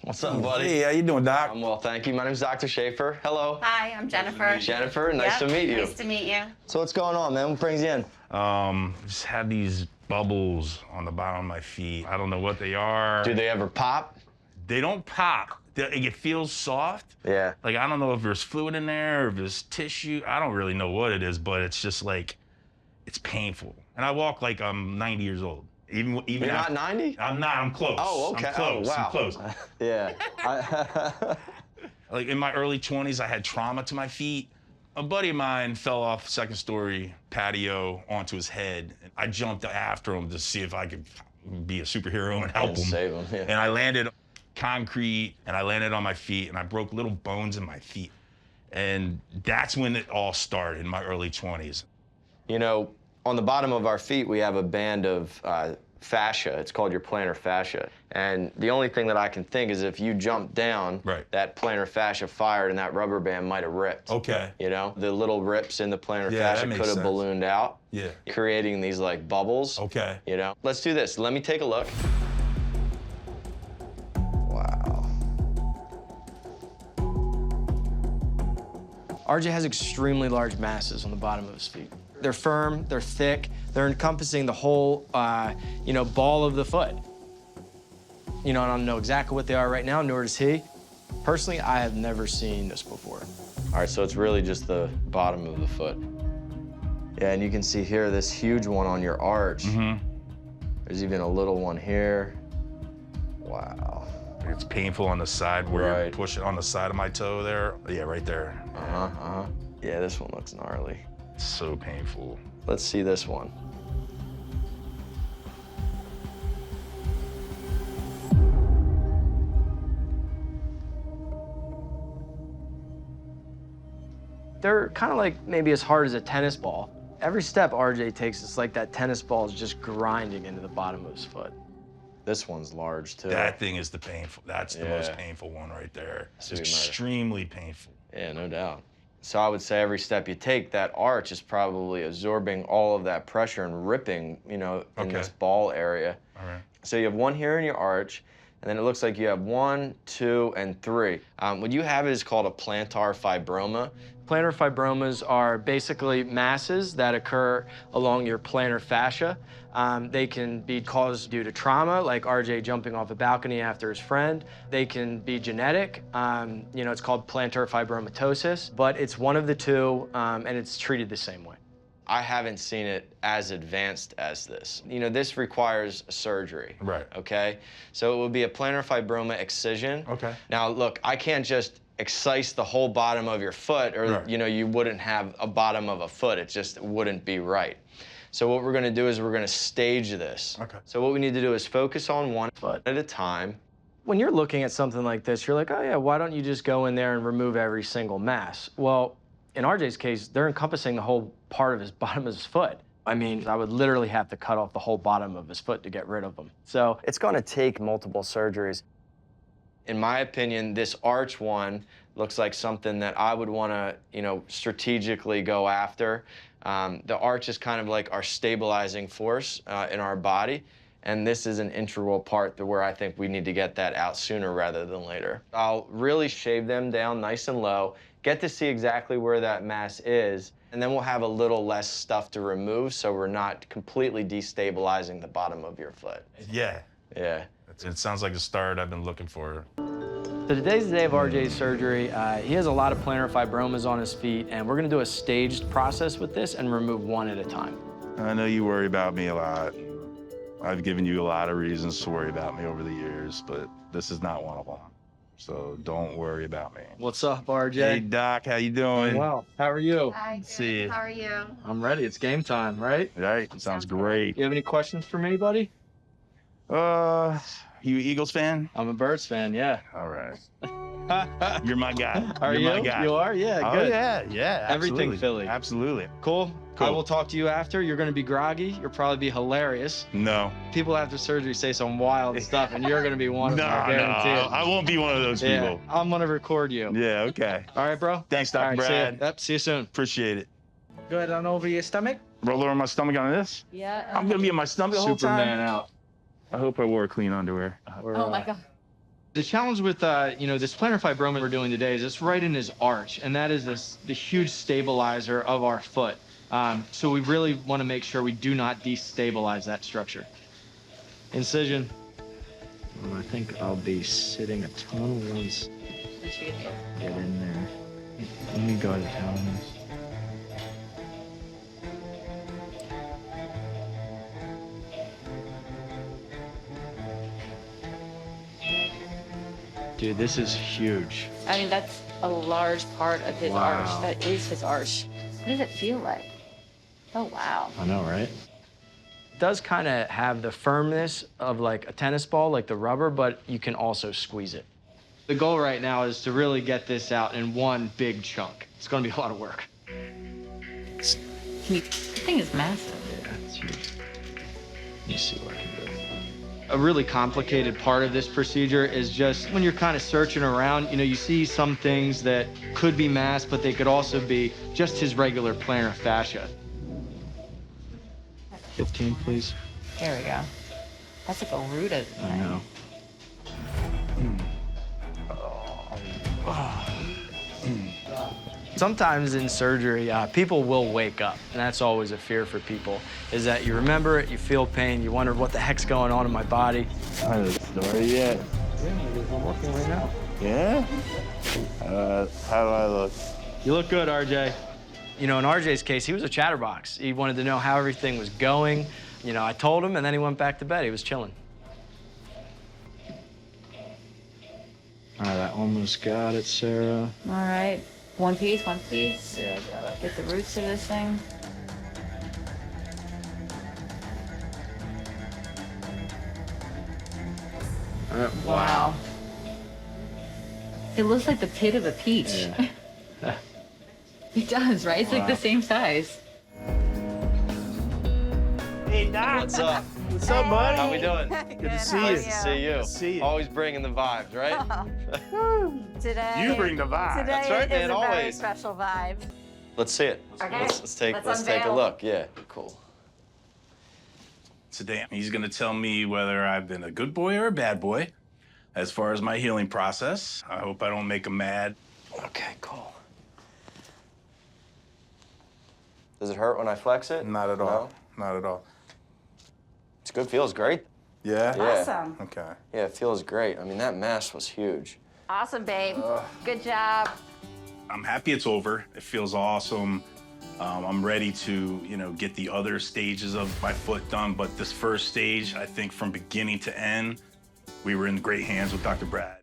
What's up, buddy? Hey, how you doing, Doc? I'm well, thank you. My name's Dr. Schaefer. Hello. Hi, I'm Jennifer. Jennifer, nice to meet you. Nice to meet you. So what's going on, man? What brings you in? Just had these bubbles on the bottom of my feet. I don't know what they are. Do they ever pop? They don't pop. It feels soft. Yeah. Like, I don't know if there's fluid in there or if there's tissue. I don't really know what it is, but it's just like, it's painful. And I walk like I'm 90 years old. Even You're not 90? I'm not, I'm close. Oh, okay. I'm close, Oh, wow. I'm close. Yeah. Like in my early 20s, I had trauma to my feet. A buddy of mine fell off second story patio onto his head. I jumped after him to see if I could be a superhero and help him. Save him, yeah. And I landed concrete and I landed on my feet and I broke little bones in my feet. And that's when it all started in my early 20s. You know, on the bottom of our feet, we have a band of fascia. It's called your plantar fascia. And the only thing that I can think is if you jumped down, Right. that plantar fascia fired and that rubber band might have ripped. Okay. You know, the little rips in the plantar Yeah, that fascia makes could have sense. ballooned out. Yeah. Creating these like bubbles. Okay. You know, let's do this. Let me take a look. Wow. RJ has extremely large masses on the bottom of his feet. They're firm, they're thick, they're encompassing the whole, ball of the foot. You know, I don't know exactly what they are right now, nor does he. Personally, I have never seen this before. All right, so it's really just the bottom of the foot. Yeah, and you can see here this huge one on your arch. Mm-hmm. There's even a little one here. Wow. It's painful on the side where you're Right. pushing on the side of my toe there. Yeah, right there. Yeah, this one looks gnarly. It's so painful. Let's see this one. They're kind of like maybe as hard as a tennis ball. Every step RJ takes, it's like that tennis ball is just grinding into the bottom of his foot. This one's large, too. That thing is the painful. That's the most Yeah. painful one right there. It's Sweet murder. extremely painful. Yeah, no doubt. So I would say every step you take, that arch is probably absorbing all of that pressure and ripping, you know, in Okay. this ball area. All right. So you have one here in your arch, and then it looks like you have 1, 2, and 3. What you have is called a plantar fibroma. Plantar fibromas are basically masses that occur along your plantar fascia. They can be caused due to trauma, like RJ jumping off a balcony after his friend. They can be genetic. It's called plantar fibromatosis, but it's one of the two, and it's treated the same way. I haven't seen it as advanced as this. You know, this requires surgery. Right. Okay? So it would be a plantar fibroma excision. Okay. Now, look, I can't just excise the whole bottom of your foot or, Right. you know, you wouldn't have a bottom of a foot. It just wouldn't be right. So what we're gonna do is we're gonna stage this. Okay. So what we need to do is focus on one foot at a time. When you're looking at something like this, you're like, oh yeah, why don't you just go in there and remove every single mass? Well, in RJ's case, they're encompassing the whole part of his bottom of his foot. I mean, I would literally have to cut off the whole bottom of his foot to get rid of them. So it's gonna take multiple surgeries. In my opinion, this arch one looks like something that I would wanna, you know, strategically go after. The arch is kind of like our stabilizing force in our body. And this is an integral part to where I think we need to get that out sooner rather than later. I'll really shave them down nice and low, get to see exactly where that mass is, and then we'll have a little less stuff to remove so we're not completely destabilizing the bottom of your foot. Yeah. Yeah. It sounds like the start I've been looking for. So today's the day of RJ's surgery. He has a lot of plantar fibromas on his feet, and we're gonna do a staged process with this and remove one at a time. I know you worry about me a lot. I've given you a lot of reasons to worry about me over the years, but this is not one of them. So don't worry about me. What's up, RJ? Hey, Doc, how you doing? Well, how are you? Hi, good. See you. How are you? I'm ready. It's game time, right? Right? Sounds great. You have any questions for me, buddy? You Eagles fan? I'm a Birds fan, yeah. All right. You're my guy. Are You're you? my guy. You are? Yeah, Oh, good. yeah. Everything absolutely. Philly. Absolutely. Cool. Cool. I will talk to you after. You're gonna be groggy. You'll probably be hilarious. No. People after surgery say some wild stuff, and you're gonna be one of No, them, I guarantee it. I won't be one of those Yeah, people. I'm gonna record you. Yeah, okay. All right, bro? Thanks, Dr. All right, Brad. See you. Yep, see you soon. Appreciate it. Go ahead on over your stomach. Roll over my stomach on this? Yeah. I'm gonna be on my stomach the whole Superman time? out. I hope I wore clean underwear. Oh my God. The challenge with this plantar fibroma we're doing today is it's right in his arch, and that is the huge stabilizer of our foot. So we really want to make sure we do not destabilize that structure. Incision. I think I'll be sitting a ton once. Get in there. Let me go to town on this. Dude, this is huge. I mean, that's a large part of his arch. That is his arch. What does it feel like? Oh, wow. I know, right? It does kind of have the firmness of like a tennis ball, like the rubber, but you can also squeeze it. The goal right now is to really get this out in one big chunk. It's gonna be a lot of work. This thing is massive. Yeah, it's huge. Let me see what I can do. A really complicated part of this procedure is just when you're kind of searching around, you see some things that could be mass, but they could also be just his regular plantar fascia. 15, please. There we go. That's like a root of it. I know. Sometimes in surgery, people will wake up, and that's always a fear for people, is that you remember it, you feel pain, you wonder what the heck's going on in my body. I haven't started yet. Yeah, I'm working right now. Yeah? How do I look? You look good, RJ. In RJ's case, he was a chatterbox. He wanted to know how everything was going. I told him, and then he went back to bed. He was chilling. All right, I almost got it, Sarah. All right. One piece, one piece. Yeah, I got it. Get the roots of this thing. All right, Wow. It looks like the pit of a peach. Yeah. It does, right? It's like the same size. Hey, Doc. What's up? What's up, buddy? How we doing? Good to see you. Nice to see you. See you. Always bringing the vibes, right? Today, You bring the vibe. today That's right, man, is a very always. special vibe. Let's see it. Okay, Let's take let's a unveil. look. Yeah, cool. Today, he's gonna tell me whether I've been a good boy or a bad boy. As far as my healing process, I hope I don't make him mad. Okay, cool. Does it hurt when I flex it? Not at all. Not at all. It's good. Feels great. Yeah? Yeah. Awesome. Okay. Yeah, it feels great. I mean, that mass was huge. Awesome, babe. Good job. I'm happy it's over. It feels awesome. I'm ready to, get the other stages of my foot done. But this first stage, I think from beginning to end, we were in great hands with Dr. Brad.